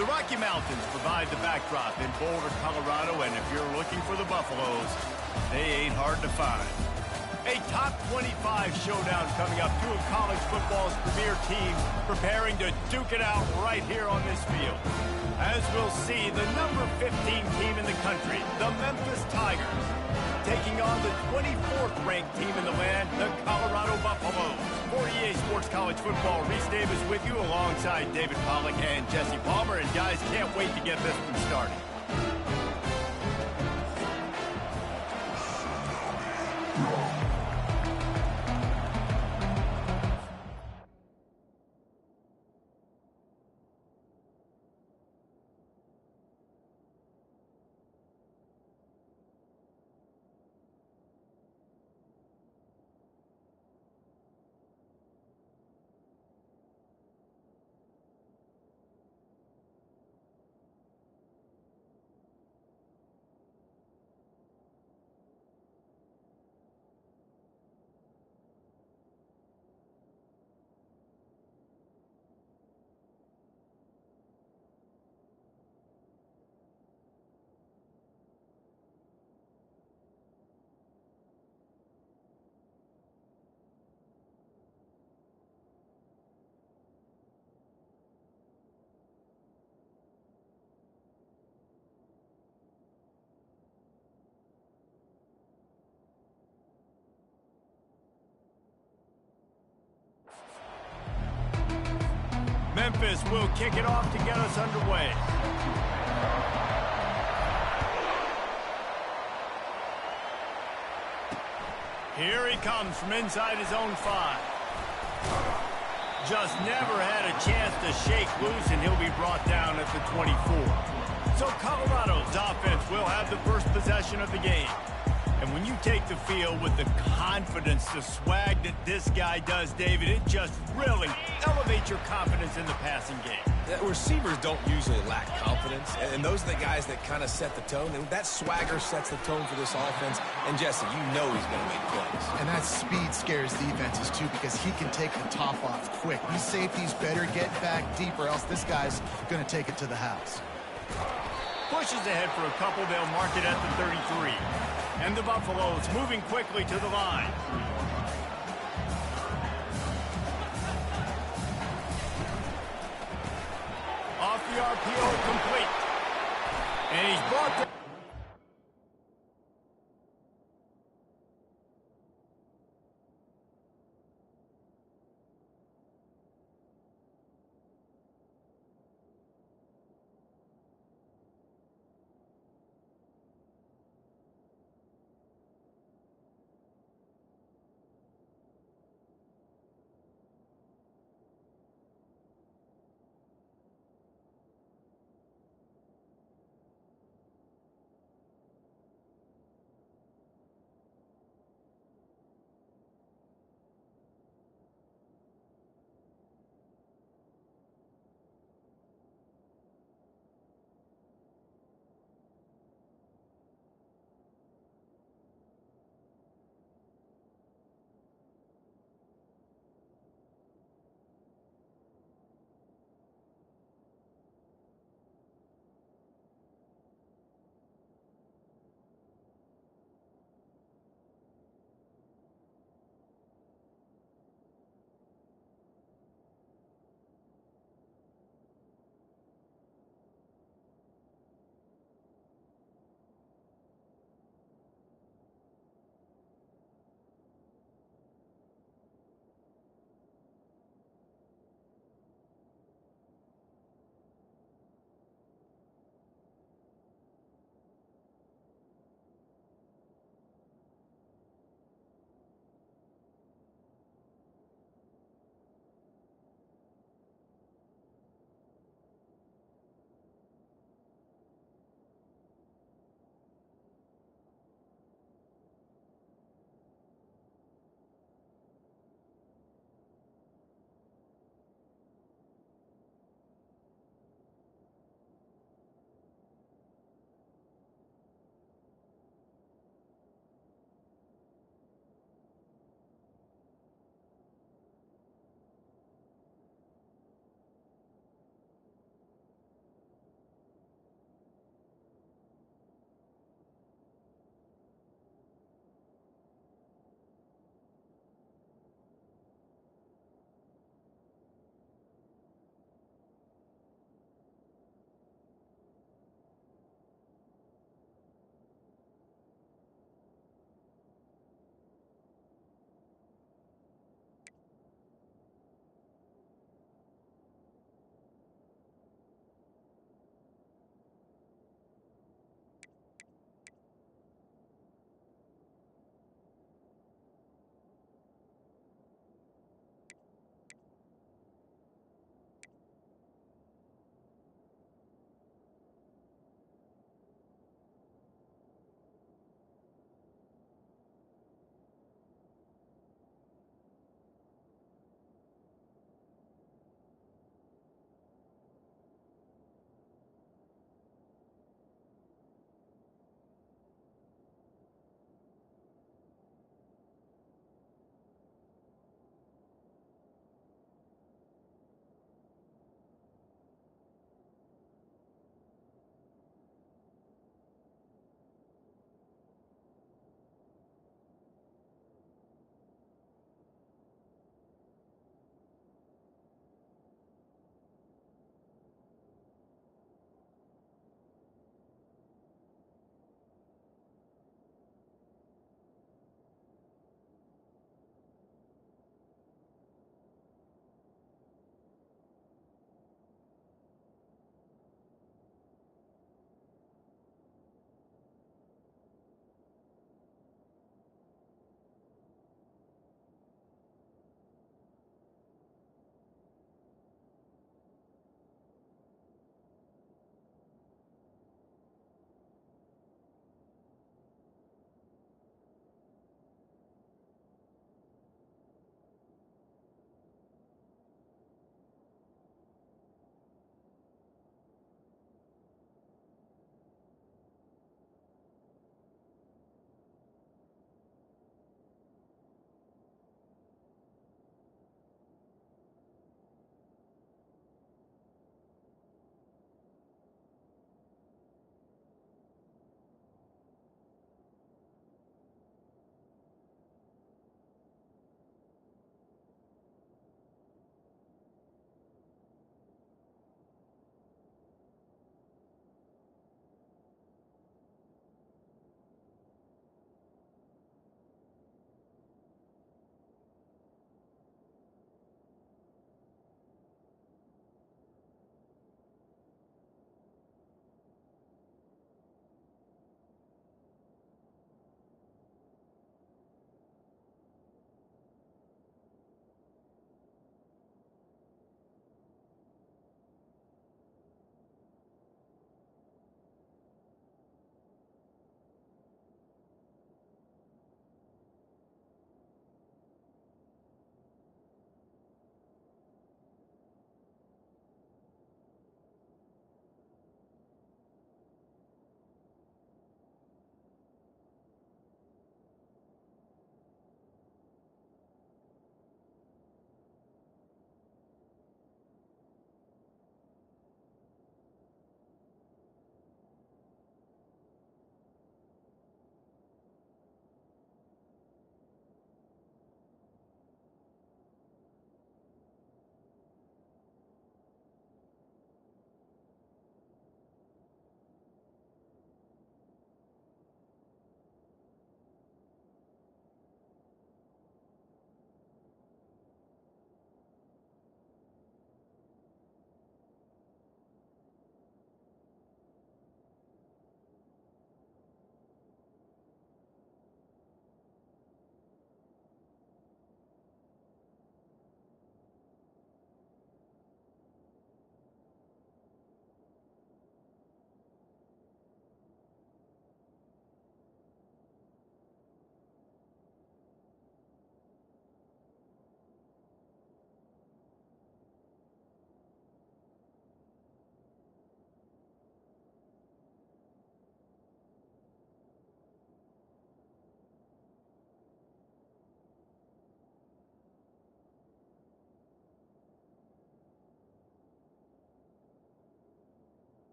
The Rocky Mountains provide the backdrop in Boulder, Colorado, and if you're looking for the Buffaloes, they ain't hard to find. A top 25 showdown coming up. Two of college football's premier teams preparing to duke it out right here on this field. As we'll see, the number 15 team in the country, the Memphis Tigers, taking on the 24th ranked team in the land, the Colorado Buffaloes. For EA Sports College Football, Reese Davis with you alongside David Pollack and Jesse Palmer. And guys, can't wait to get this one started. Memphis will kick it off to get us underway. Here he comes from inside his own 5. Just never had a chance to shake loose, and he'll be brought down at the 24. So Colorado's offense will have the first possession of the game. And when you take the field with the confidence, the swag that this guy does, David, it just really elevates your confidence in the passing game. The receivers don't usually lack confidence, and those are the guys that kind of set the tone. And that swagger sets the tone for this offense. And Jesse, you know he's going to make plays. And that speed scares defenses, too, because he can take the top off quick. These safeties better get back deep, or else this guy's going to take it to the house. Pushes ahead for a couple. They'll mark it at the 33. And the Buffaloes moving quickly to the line. Off the RPO, complete. And he's brought down.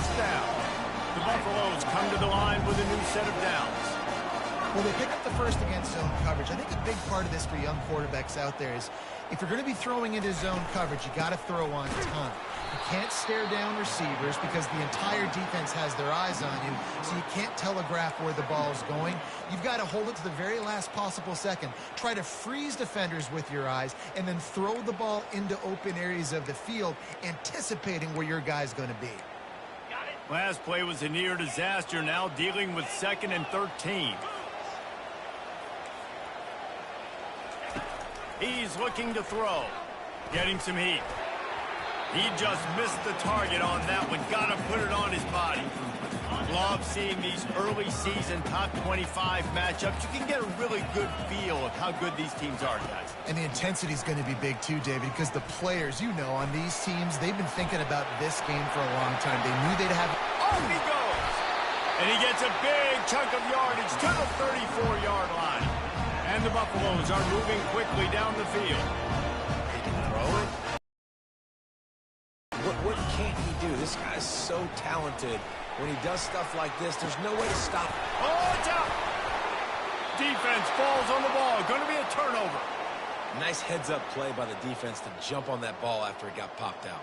first down. The Buffaloes come to the line with a new set of downs. Well, they pick up the first against zone coverage. I think a big part of this for young quarterbacks out there is if you're going to be throwing into zone coverage, you got to throw on time. You can't stare down receivers because the entire defense has their eyes on you, so you can't telegraph where the ball is going. You've got to hold it to the very last possible second. Try to freeze defenders with your eyes and then throw the ball into open areas of the field, anticipating where your guy's going to be. Last play was a near disaster, now dealing with 2nd and 13. He's looking to throw. Getting some heat. He just missed the target on that one. Got to put it on his body. Love seeing these early season top 25 matchups. You can get a really good feel of how good these teams are, guys. And the intensity is going to be big too, David, because the players, you know, on these teams, they've been thinking about this game for a long time. They knew they'd have... Off he goes! And he gets a big chunk of yardage to the 34-yard line. And the Buffaloes are moving quickly down the field. He can throw it. What can't he do? This guy's so talented. When he does stuff like this, there's no way to stop him. Oh, it's out! Defense falls on the ball. Going to be a turnover. Nice heads-up play by the defense to jump on that ball after it got popped out.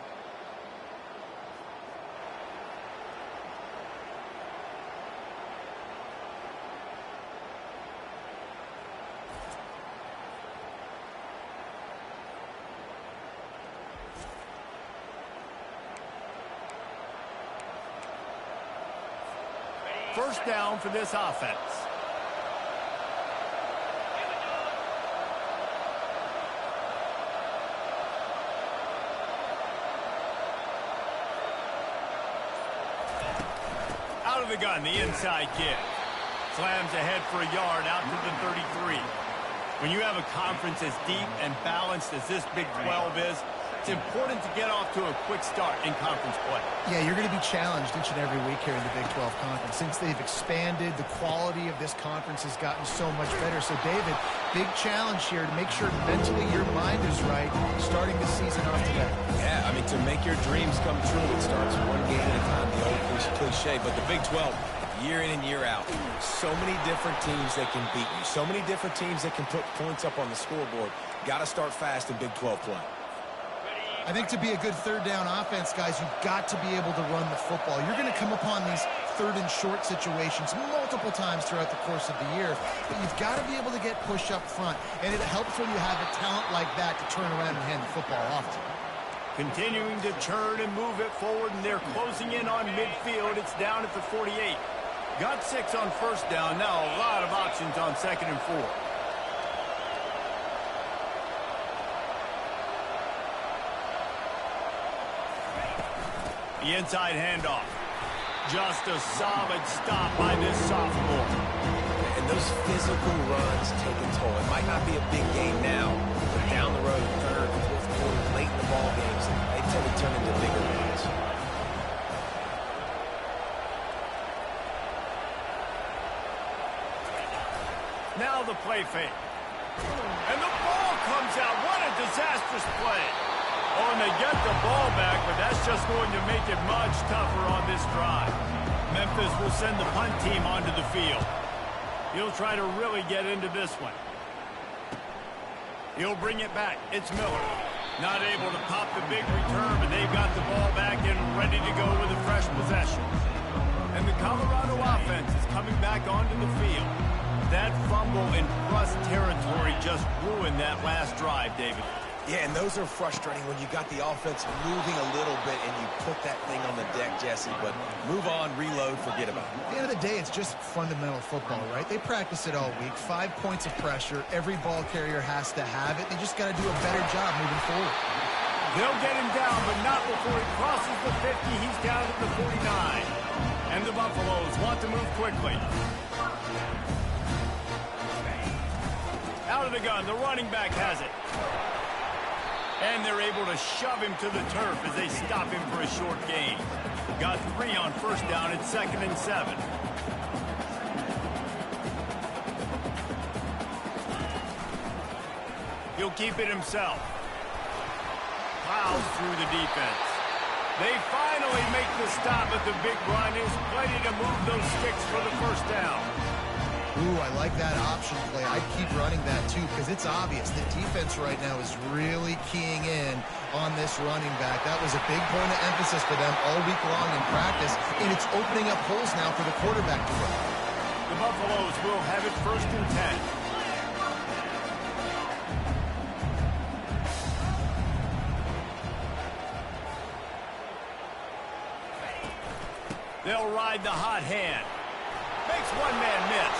First down for this offense. Out of the gun, the inside give. Slams ahead for a yard out to the 33. When you have a conference as deep and balanced as this Big 12 is, it's important to get off to a quick start in conference play. Yeah, you're going to be challenged each and every week here in the Big 12 Conference. Since they've expanded, the quality of this conference has gotten so much better. So, David, big challenge here to make sure mentally your mind is right starting the season off today. Yeah, I mean, to make your dreams come true, it starts one game at a time, the old cliche. But the Big 12, year in and year out, so many different teams that can beat you, so many different teams that can put points up on the scoreboard. Got to start fast in Big 12 play. I think to be a good third down offense, guys, you've got to be able to run the football. You're going to come upon these third and short situations multiple times throughout the course of the year, but you've got to be able to get push up front, and it helps when you have a talent like that to turn around and hand the football off to. Continuing to turn and move it forward, and they're closing in on midfield. It's down at the 48. Got 6 on first down. Now a lot of options on 2nd and 4. The inside handoff. Just a solid stop by this sophomore. And those physical runs take a toll. It might not be a big game now, but down the road, third, fourth quarter, late in the ball games, they tend to turn into bigger runs. Now the play fake. And the ball comes out. What a disastrous play. Oh, and they get the ball back, but that's just going to make it much tougher on this drive. Memphis will send the punt team onto the field. He'll try to really get into this one. He'll bring it back. It's Miller. Not able to pop the big return, but they've got the ball back and ready to go with a fresh possession. And the Colorado offense is coming back onto the field. That fumble in Russ territory just ruined that last drive, David. Yeah, and those are frustrating when you got the offense moving a little bit and you put that thing on the deck, Jesse. But move on, reload, forget about it. At the end of the day, it's just fundamental football, right? They practice it all week. 5 points of pressure. Every ball carrier has to have it. They just got to do a better job moving forward. They'll get him down, but not before he crosses the 50. He's down at the 49. And the Buffaloes want to move quickly. Out of the gun, the running back has it. And they're able to shove him to the turf as they stop him for a short gain. Got 3 on first down at 2nd and 7. He'll keep it himself. Plows through the defense. They finally make the stop, but the big run is plenty to move those sticks for the first down. Ooh, I like that option play. I'd keep running that too because it's obvious the defense right now is really keying in on this running back. That was a big point of emphasis for them all week long in practice, and it's opening up holes now for the quarterback to run. The Buffaloes will have it 1st and 10. They'll ride the hot hand. Makes one man miss.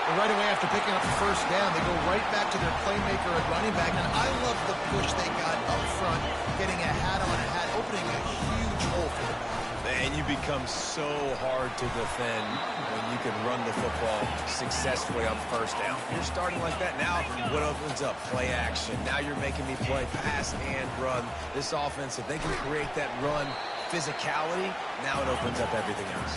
But right away after picking up the first down, they go right back to their playmaker at running back. And I love the push they got up front, getting a hat on a hat, opening a huge hole for them. Man, you become so hard to defend when you can run the football successfully on 1st down. You're starting like that now. What opens up? Play action. Now you're making me play pass and run. This offense, if they can create that run physicality, now it opens up everything else.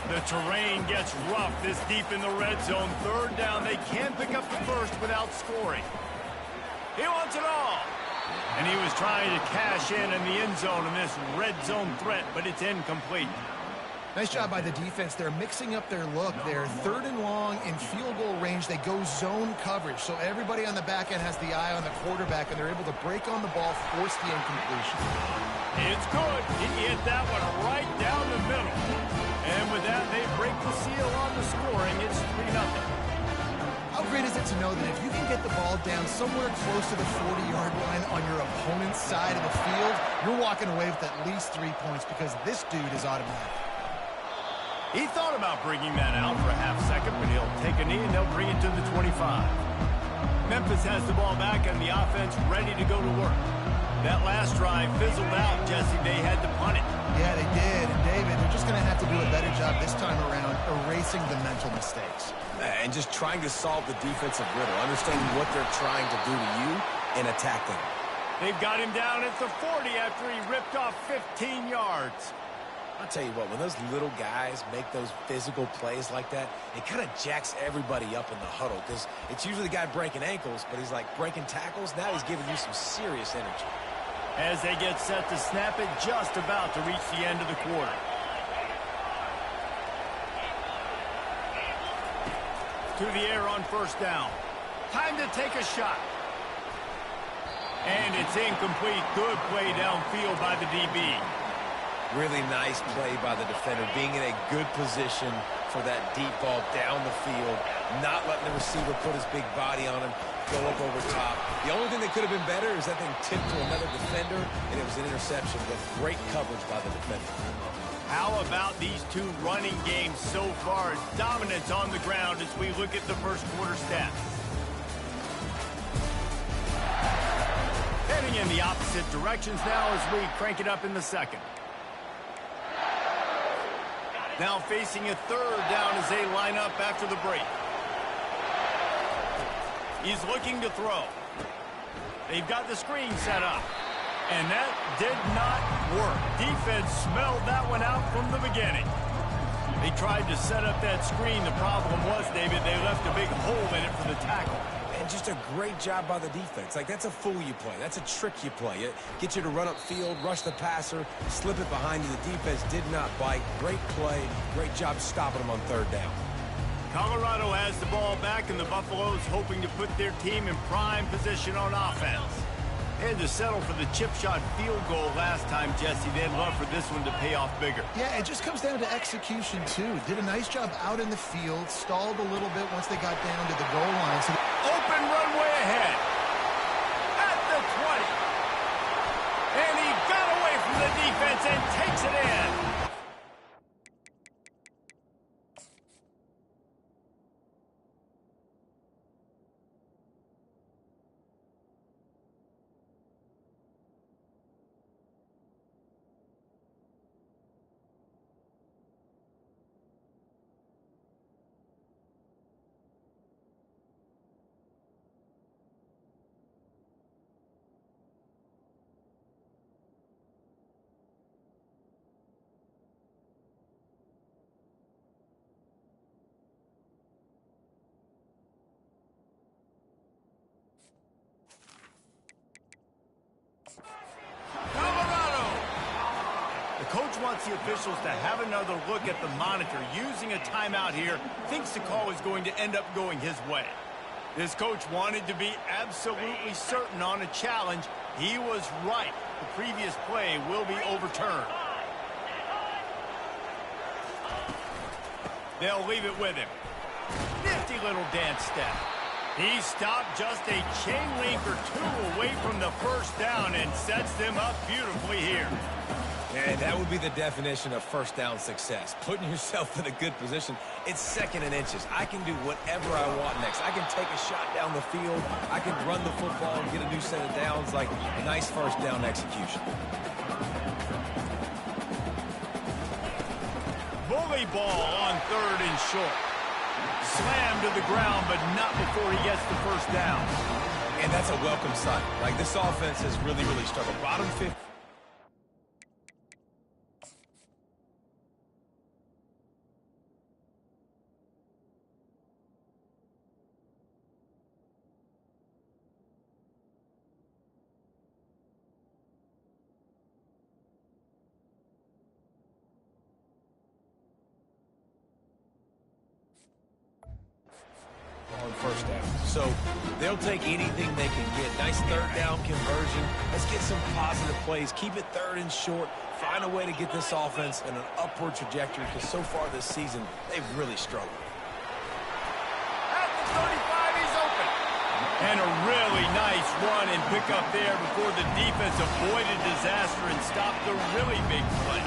The terrain gets rough this deep in the red zone. 3rd down, they can pick up the first without scoring. He wants it all. And he was trying to cash in the end zone in this red zone threat, but it's incomplete. Nice job by the defense. They're mixing up their look. They're 3rd and long in field goal range. They go zone coverage. So everybody on the back end has the eye on the quarterback, and they're able to break on the ball, force the incompletion. It's good. He hit that one right down the middle. And with that, they break the seal on the scoring. It's 3-0. How great is it to know that if you can get the ball down somewhere close to the 40-yard line on your opponent's side of the field, you're walking away with at least 3 points because this dude is automatic. He thought about bringing that out for a half second, but he'll take a knee and they'll bring it to the 25. Memphis has the ball back and the offense ready to go to work. That last drive fizzled out, Jesse. They had to punt it. Yeah, they did. And David, they're just going to have to do a better job this time around erasing the mental mistakes. And just trying to solve the defensive riddle, understanding what they're trying to do to you and attack them. They've got him down at the 40 after he ripped off 15 yards. I'll tell you what, when those little guys make those physical plays like that, it kind of jacks everybody up in the huddle because it's usually the guy breaking ankles, but he's like breaking tackles. Now he's giving you some serious energy. As they get set to snap it, just about to reach the end of the quarter. To the air on 1st down. Time to take a shot. And it's incomplete. Good play downfield by the DB. Really nice play by the defender, being in a good position for that deep ball down the field, not letting the receiver put his big body on him, go up over top. The only thing that could have been better is that thing tipped to another defender, and it was an interception, but great coverage by the defender. How about these two running games so far? Dominance on the ground as we look at the first quarter stats. Heading in the opposite directions now as we crank it up in the second. Now facing a 3rd down as they line up after the break. He's looking to throw. They've got the screen set up. And that did not work. Defense smelled that one out from the beginning. They tried to set up that screen. The problem was, David, they left a big hole in it for the tackle. And just a great job by the defense. Like, that's a fool you play. That's a trick you play. It gets you to run upfield, rush the passer, slip it behind you. The defense did not bite. Great play. Great job stopping them on 3rd down. Colorado has the ball back, and the Buffaloes hoping to put their team in prime position on offense. They had to settle for the chip shot field goal last time, Jesse. They'd love for this one to pay off bigger. Yeah, it just comes down to execution, too. Did a nice job out in the field, stalled a little bit once they got down to the goal line. So open runway ahead. At the 20. And he got away from the defense and takes it in. The coach wants the officials to have another look at the monitor. Using a timeout here, thinks the call is going to end up going his way. This coach wanted to be absolutely certain on a challenge. He was right. The previous play will be overturned. They'll leave it with him. Nifty little dance step. He stopped just a chain link or two away from the first down and sets them up beautifully here. And that would be the definition of first down success. Putting yourself in a good position. It's second and inches. I can do whatever I want next. I can take a shot down the field. I can run the football and get a new set of downs. Like, nice first down execution. Bully ball on third and short. Slammed to the ground, but not before he gets the first down. And that's a welcome sight. Like, this offense has really struggled. Bottom 50. On first down. So they'll take anything they can get. Nice third down conversion. Let's get some positive plays. Keep it third and short. Find a way to get this offense in an upward trajectory because so far this season, they've really struggled. At the 35, he's open. And a really nice run and pick up there before the defense avoided disaster and stopped the really big play.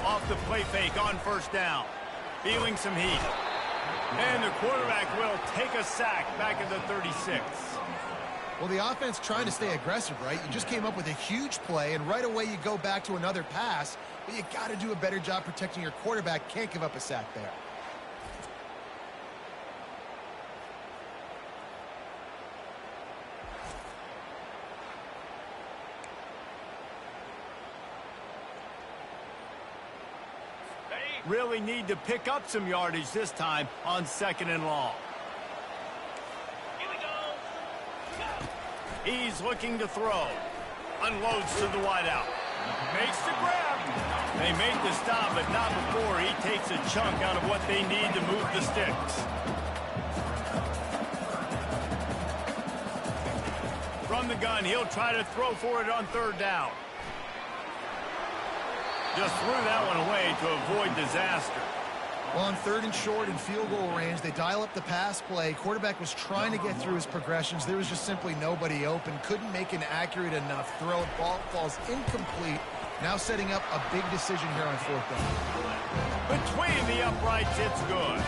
Off the play fake on first down. Feeling some heat. And the quarterback will take a sack back at the 36. Well, the offense trying to stay aggressive, right? You just came up with a huge play, and right away you go back to another pass, but you got to do a better job protecting your quarterback. Can't give up a sack there. Really need to pick up some yardage this time on second and long. He's looking to throw. Unloads to the wideout. Makes the grab. They make the stop, but not before he takes a chunk out of what they need to move the sticks. From the gun, he'll try to throw for it on third down. Just threw that one away to avoid disaster. Well, on third and short and field goal range, they dial up the pass play. Quarterback was trying to get through his progressions. There was just simply nobody open. Couldn't make an accurate enough throw. Ball falls incomplete. Now setting up a big decision here on fourth down. Between the uprights, it's good.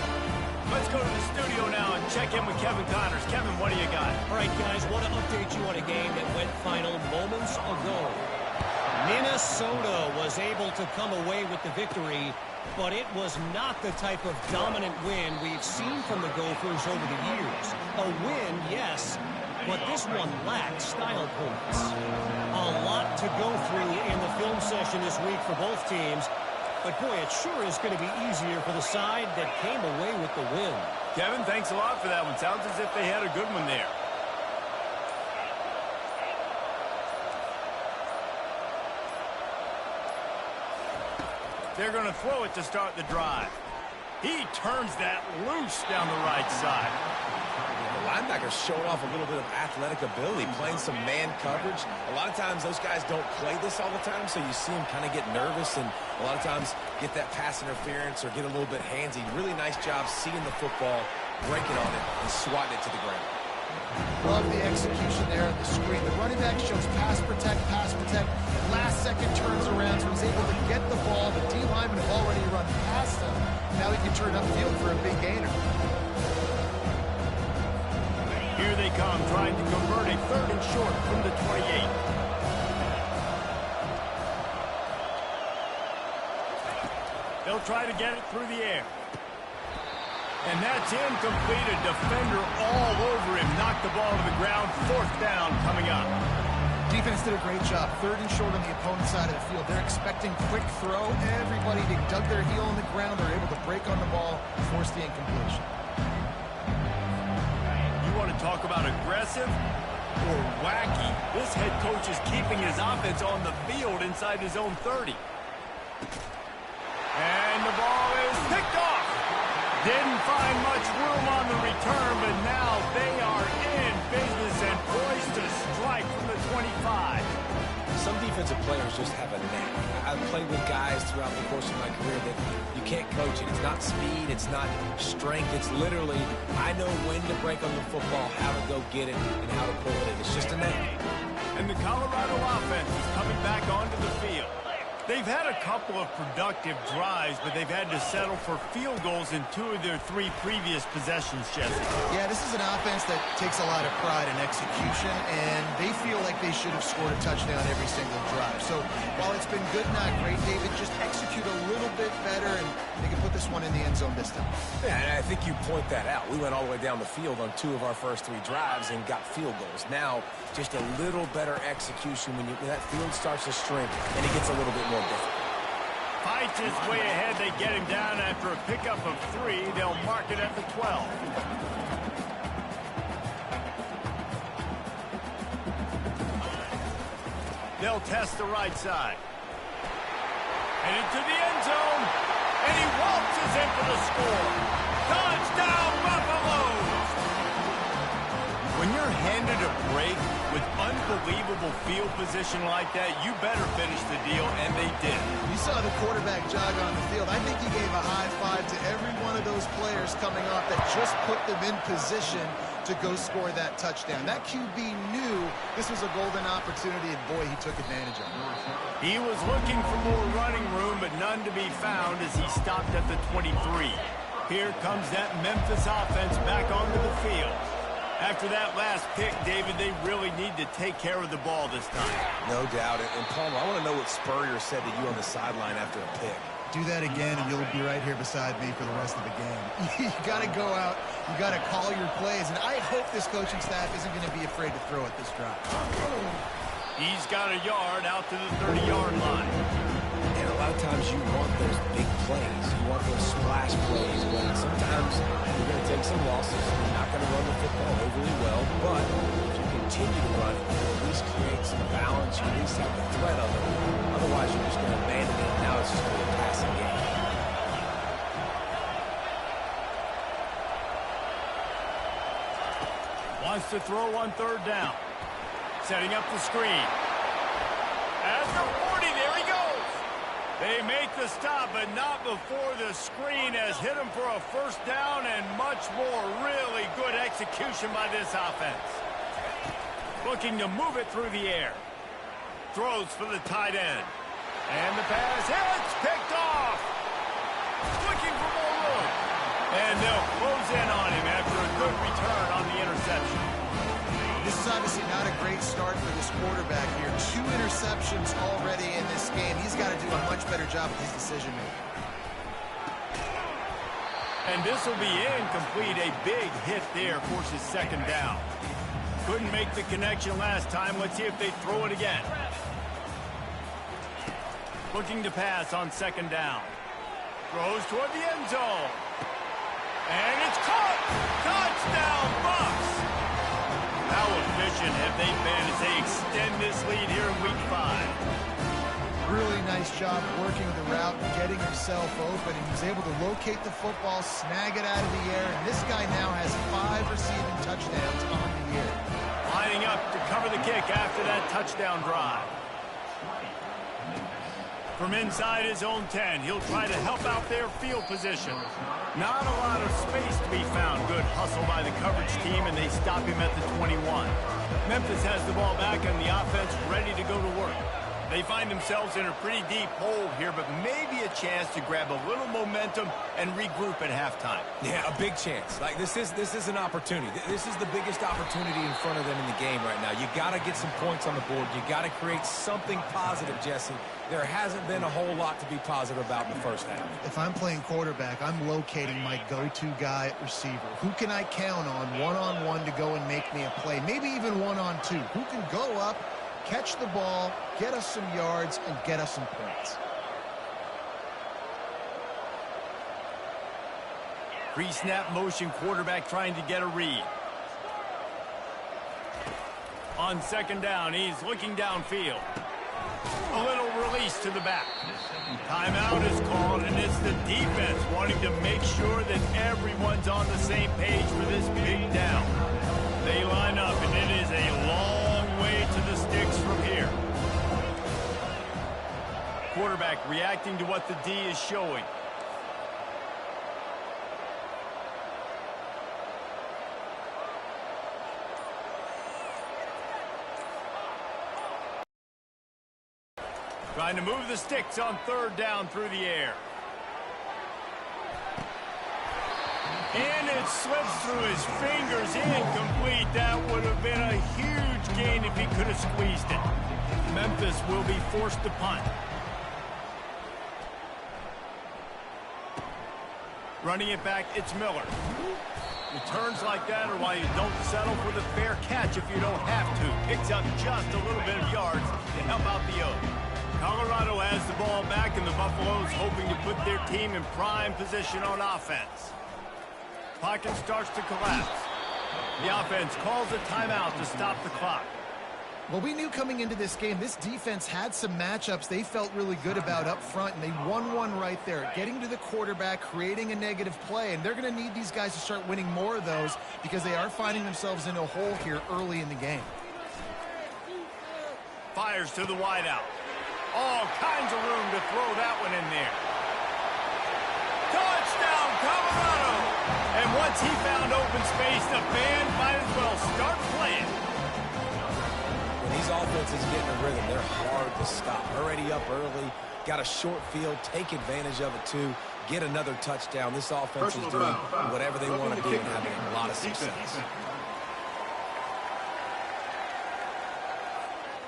Let's go to the studio now and check in with Kevin Connors. Kevin, what do you got? All right, guys, want to update you on a game that went final moments ago. Minnesota was able to come away with the victory, but it was not the type of dominant win we've seen from the Gophers over the years. A win, yes, but this one lacked style points. A lot to go through in the film session this week for both teams, but boy, it sure is going to be easier for the side that came away with the win. Kevin, thanks a lot for that one. Sounds as if they had a good one there. They're going to throw it to start the drive. He turns that loose down the right side. The linebacker's showing off a little bit of athletic ability, playing some man coverage. A lot of times those guys don't play this all the time, so you see them kind of get nervous and a lot of times get that pass interference or get a little bit handsy. Really nice job seeing the football, breaking on it, and swatting it to the ground. Love the execution there on the screen. The running back shows pass protect. Last second turns around, so he's able to get the ball. The D lineman have already run past him. Now he can turn upfield for a big gainer. Here they come, trying to convert a third and short from the 28. They'll try to get it through the air. And that's incomplete. A defender all over him. Knocked the ball to the ground. Fourth down coming up. Defense did a great job. Third and short on the opponent's side of the field. They're expecting quick throw. Everybody dug their heel on the ground. They're able to break on the ball, force the incompletion. You want to talk about aggressive? or wacky. This head coach is keeping his offense on the field inside his own 30. And the ball is picked off. Didn't find much room on the return, but now they are in business and poised to strike from the 25. Some defensive players just have a knack. I've played with guys throughout the course of my career that you can't coach it. It's not speed, it's not strength. It's literally, I know when to break on the football, how to go get it, and how to pull it in. It's just a knack. And the Colorado offense is coming back onto the field. They've had a couple of productive drives, but they've had to settle for field goals in 2 of their 3 previous possessions, Jesse. Yeah, this is an offense that takes a lot of pride in execution, and they feel like they should have scored a touchdown every single drive. So while it's been good, not great, David, just execute a little bit better, and they can put this one in the end zone this time. Yeah, and I think you point that out. We went all the way down the field on 2 of our first 3 drives and got field goals. Now, just a little better execution when that field starts to shrink, and it gets a little bit more difficult. Fights his way ahead. They get him down after a pickup of 3. They'll mark it at the 12. They'll test the right side. And into the end zone. And he waltzes in for the score. Touchdown, Buffaloes! When you're handed a break with unbelievable field position like that, you better finish the deal, and they did. You saw the quarterback jog on the field. I think he gave a high five to every one of those players coming off that just put them in position to go score that touchdown. That QB knew this was a golden opportunity, and boy, he took advantage of it. He was looking for more running room, but none to be found as he stopped at the 23. Here comes that Memphis offense back onto the field. After that last pick, David, they really need to take care of the ball this time. No doubt. And Palmer, I want to know what Spurrier said to you on the sideline after a pick. Do that again, and you'll be right here beside me for the rest of the game. You got to go out. You got to call your plays, and I hope this coaching staff isn't going to be afraid to throw at this drive. He's got a yard out to the 30-yard line. And a lot of times you want those big plays. You want those splash plays. But sometimes you're going to take some losses. You're not going to run the football overly well. But if you continue to run it, you at least create some balance. You at least have the threat of it. Otherwise, you're just going to abandon it. Now it's just going to be a passing game. Wants to throw on 3rd down. Setting up the screen. At the 40, there he goes. They make the stop, but not before the screen has hit him for a 1st down and much more. Really good execution by this offense. Looking to move it through the air. Throws for the tight end. And the pass hits, picked off. Looking for more room. And they'll close in on him after a good return on the interception. This is obviously not a great start for this quarterback here. 2 interceptions already in this game. He's got to do a much better job with his decision-making. And this will be incomplete. A big hit there forces 2nd down. Couldn't make the connection last time. Let's see if they throw it again. Looking to pass on 2nd down. Throws toward the end zone. And it's caught! Touchdown, Bucs! How efficient have they been as they extend this lead here in Week 5? Really nice job working the route and getting himself open. He was able to locate the football, snag it out of the air, and this guy now has 5 receiving touchdowns on the year. Lining up to cover the kick after that touchdown drive. From inside his own 10, he'll try to help out their field position. Not a lot of space to be found. Good hustle by the coverage team, and they stop him at the 21. Memphis has the ball back, and the offense ready to go to work. They find themselves in a pretty deep hole here, but maybe a chance to grab a little momentum and regroup at halftime. Yeah, a big chance. Like this is an opportunity. This is the biggest opportunity in front of them in the game right now. You got to get some points on the board. You got to create something positive, Jesse. There hasn't been a whole lot to be positive about in the first half. If I'm playing quarterback, I'm locating my go-to guy at receiver. Who can I count on one-on-one to go and make me a play? Maybe even one-on-two. Who can go up, catch the ball, get us some yards, and get us some points? Pre-snap motion, quarterback trying to get a read. On second down, he's looking downfield. A little release to the back. Timeout is called, and it's the defense wanting to make sure that everyone's on the same page for this big down. They line up, and it is a long way to the sticks from here. Quarterback reacting to what the D is showing. Trying to move the sticks on third down through the air. And it slips through his fingers, incomplete. That would have been a huge gain if he could have squeezed it. Memphis will be forced to punt. Running it back, it's Miller. Returns like that are why you don't settle for the fair catch if you don't have to. Picks up just a little bit of yards to help out the O. Colorado has the ball back, and the Buffaloes hoping to put their team in prime position on offense. Pocket starts to collapse. The offense calls a timeout to stop the clock. Well, we knew coming into this game, this defense had some matchups they felt really good about up front, and they won one right there, getting to the quarterback, creating a negative play, and they're going to need these guys to start winning more of those because they are finding themselves in a hole here early in the game. Fires to the wideout. All kinds of room to throw that one in there. Touchdown, Colorado! And once he found open space, the band might as well start playing. When these offenses get in a rhythm, they're hard to stop. Already up early, got a short field, take advantage of it too, get another touchdown. This offense is doing whatever they want to do and having a lot of success.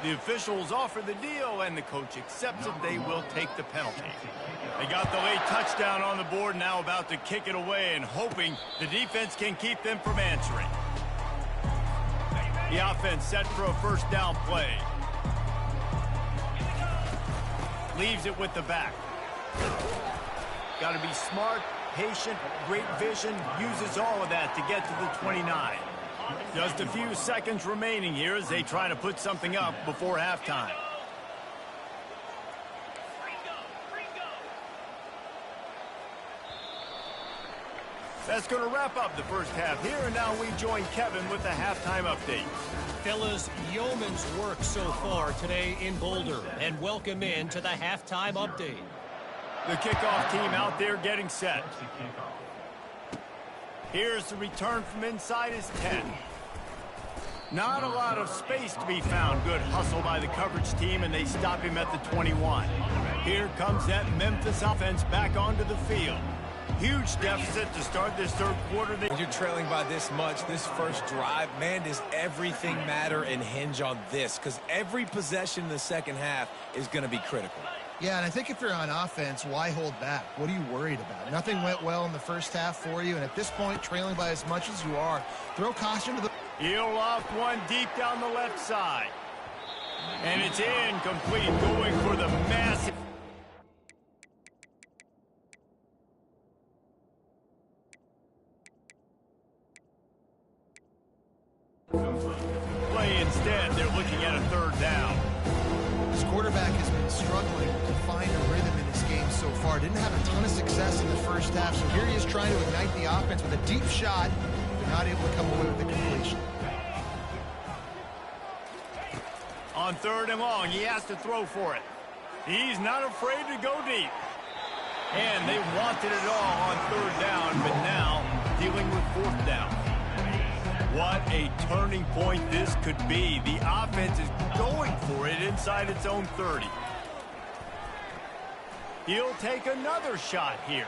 The officials offer the deal, and the coach accepts it. They will take the penalty. They got the late touchdown on the board, now about to kick it away and hoping the defense can keep them from answering. The offense set for a first down play. Leaves it with the back. Got to be smart, patient, great vision, uses all of that to get to the 29. Just a few seconds remaining here as they try to put something up before halftime. That's going to wrap up the first half here, and now we join Kevin with the halftime update. Fellas, yeoman's work so far today in Boulder, and welcome in to the halftime update. The kickoff team out there getting set. Here's the return from inside his 10. Not a lot of space to be found. Good hustle by the coverage team, and they stop him at the 21. Here comes that Memphis offense back onto the field. Huge deficit to start this third quarter. When you're trailing by this much, this first drive, man, does everything matter and hinge on this, because every possession in the second half is going to be critical. Yeah, and I think if you're on offense, why hold back? What are you worried about? Nothing went well in the first half for you, and at this point, trailing by as much as you are, throw caution to the... He'll loft one deep down the left side. And it's incomplete, going for the massive... Play instead, they're looking at a third down. This quarterback has been struggling to find a rhythm in this game so far. Didn't have a ton of success in the first half, so here he is trying to ignite the offense with a deep shot. They're not able to come away with the completion. On third and long, he has to throw for it. He's not afraid to go deep. And they wanted it all on third down, but now dealing with fourth down. What a turning point this could be. The offense is going for it inside its own 30. He'll take another shot here.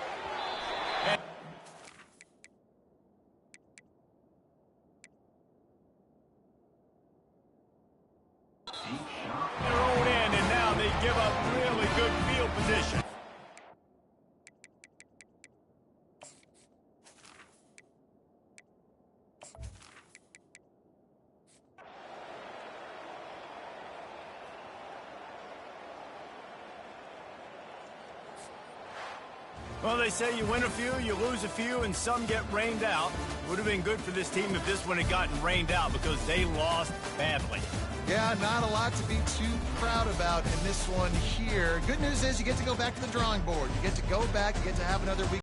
Their own end, and now they give up really good field position. Well, they say you win a few, you lose a few, and some get rained out. Would have been good for this team if this one had gotten rained out because they lost badly. Yeah, not a lot to be too proud about in this one here. Good news is you get to go back to the drawing board. You get to go back, you get to have another week